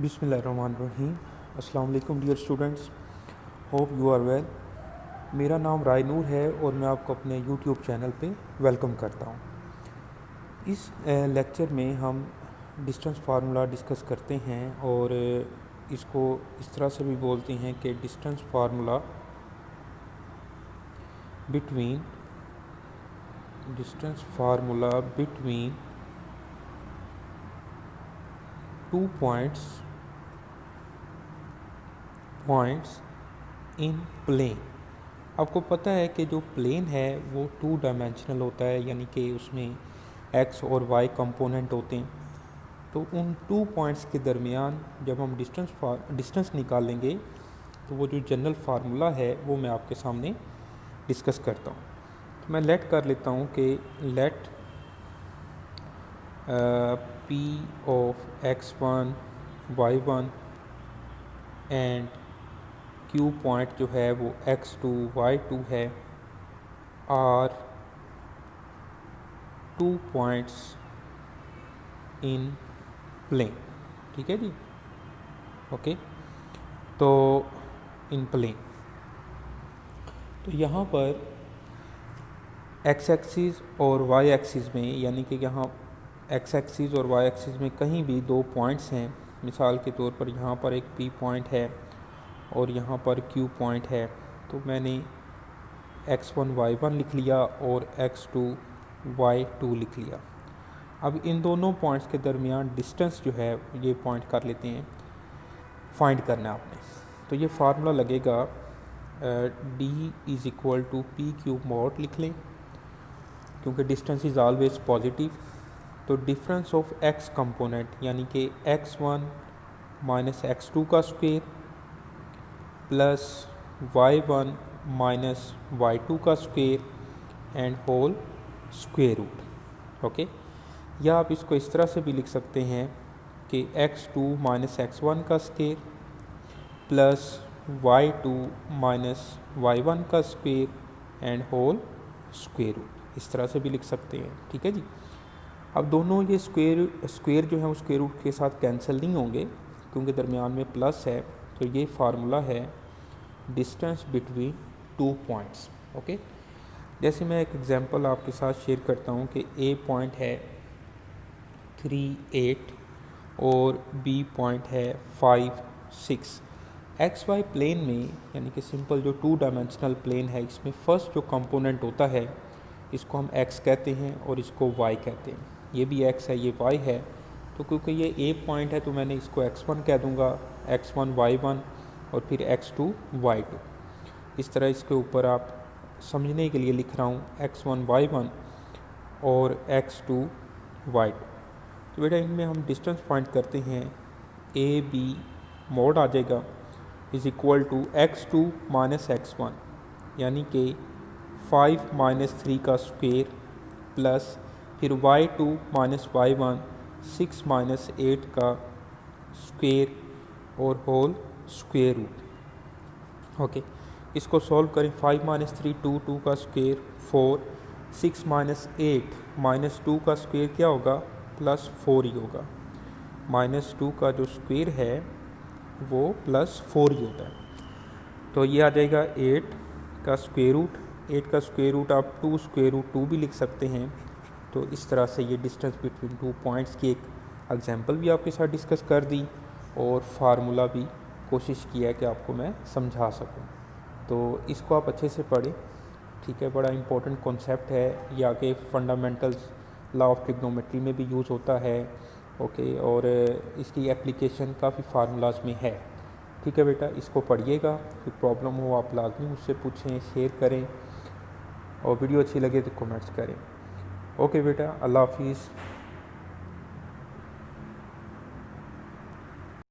बिस्मिल्लाहिर्रहमानिर्रहीम। अस्सलाम वालेकुम dear students, hope you are well. मेरा नाम रायनूर है और मैं आपको अपने यूट्यूब चैनल पे वेलकम करता हूँ। इस लेक्चर में हम डिस्टेंस फार्मूला डिस्कस करते हैं और इसको इस तरह से भी बोलते हैं कि distance formula between two points in plane. आपको पता है कि जो प्लेन है वो टू डायमेंशनल होता है, यानी कि उसमें एक्स और वाई कंपोनेंट होते हैं। तो उन टू पॉइंट्स के दरमियान जब हम डिस्टेंस निकालेंगे तो वो जो जनरल फार्मूला है वो मैं आपके सामने डिस्कस करता हूँ। तो मैं लेट कर लेता हूँ कि let P of x1 y1 and Q point जो है वो x2 y2 है are two points in plane. ठीक है जी, ओके। तो इन प्लेन, तो यहाँ पर एक्स एक्सिस और वाई एक्सिस में, यानी कि यहाँ एक्स एक्सिस और वाई एक्सिस में कहीं भी दो पॉइंट्स हैं, मिसाल के तौर पर यहाँ पर एक पी पॉइंट है और यहाँ पर क्यू पॉइंट है, तो मैंने x1 y1 लिख लिया और x2 y2 लिख लिया। अब इन दोनों पॉइंट्स के दरमियान डिस्टेंस जो है ये पॉइंट कर लेते हैं, फाइंड करना है आपने। तो ये फार्मूला लगेगा d is equal to P cube mod लिख लें, क्योंकि डिस्टेंस इज़ ऑलवेज पॉजिटिव। तो डिफरेंस ऑफ x कंपोनेंट यानी कि x1 माइनस x2 का square plus y1 minus y2 का square and whole square root. Okay, या आप इसको इस तरह से भी लिख सकते हैं कि x2 माइनस x1 का square plus y2 minus y1 का square and whole square root, इस तरह से भी लिख सकते हैं। ठीक है जी। अब दोनों ये स्क्वायर जो है वो स्क्वायर रूट के साथ कैंसिल नहीं होंगे क्योंकि दरमियान में प्लस है। तो ये फार्मूला है distance between two points. Okay, जैसे मैं एक एग्जांपल आपके साथ शेयर करता हूँ कि ए पॉइंट है 3 8 और बी पॉइंट है 5 6। एक्स वाई प्लेन में, यानी कि सिंपल जो टू डायमेंशनल प्लेन है, इसमें फर्स्ट जो कंपोनेंट होता है इसको हम एक्स कहते हैं और इसको वाई कहते हैं। ये भी एक्स है, ये वाई है। तो क्योंकि ये ए पॉइंट है तो मैंने इसको x1 कह दूंगा, x1 y1 और फिर x2 y2। इस तरह इसके ऊपर आप समझने के लिए लिख रहा हूँ x1 y1 और x2 y2। तो बेटा इनमें हम डिस्टेंस फाइंड करते हैं, ए बी मोड आ जाएगा is equal to x2 minus x1, यानी कि 5 माइनस 3 का स्क्वायर प्लस फिर y2 माइनस y1 6 माइनस 8 का स्क्वायर और होल स्क्वायर रूट। ओके, इसको सॉल्व करें। 5 माइनस 3 2 का स्क्वायर 4, 6 माइनस 8 माइनस 2 का स्क्वायर क्या होगा, प्लस 4 ही होगा। माइनस 2 का जो स्क्वायर है वो प्लस 4 ही होता है। तो ये आ जाएगा 8 का स्क्वायर रूट। 8 का स्क्वायर रूट आप 2 स्क्वायर रूट 2 भी लिख सकते हैं। तो इस तरह से ये डिस्टेंस बिटवीन टू पॉइंट्स की एक एग्जांपल भी आपके साथ डिस्कस कर दी और फार्मूला भी कोशिश किया कि आपको मैं समझा सकूं। तो इसको आप अच्छे से पढ़ें, ठीक है। बड़ा इंपॉर्टेंट कॉन्सेप्ट है, ये आगे फंडामेंटल्स लॉ ऑफ ट्रिग्नोमेट्री में भी यूज़ होता है। ओके, और इसकी एप्लीकेशन काफ़ी फार्मूलाज में है। ठीक है बेटा, इसको पढ़िएगा। कोई प्रॉब्लम हो आप लाजमी मुझसे पूछें, शेयर करें और वीडियो अच्छी लगे तो कमेंट्स करें। ओके बेटा, अल्लाह हाफिज़।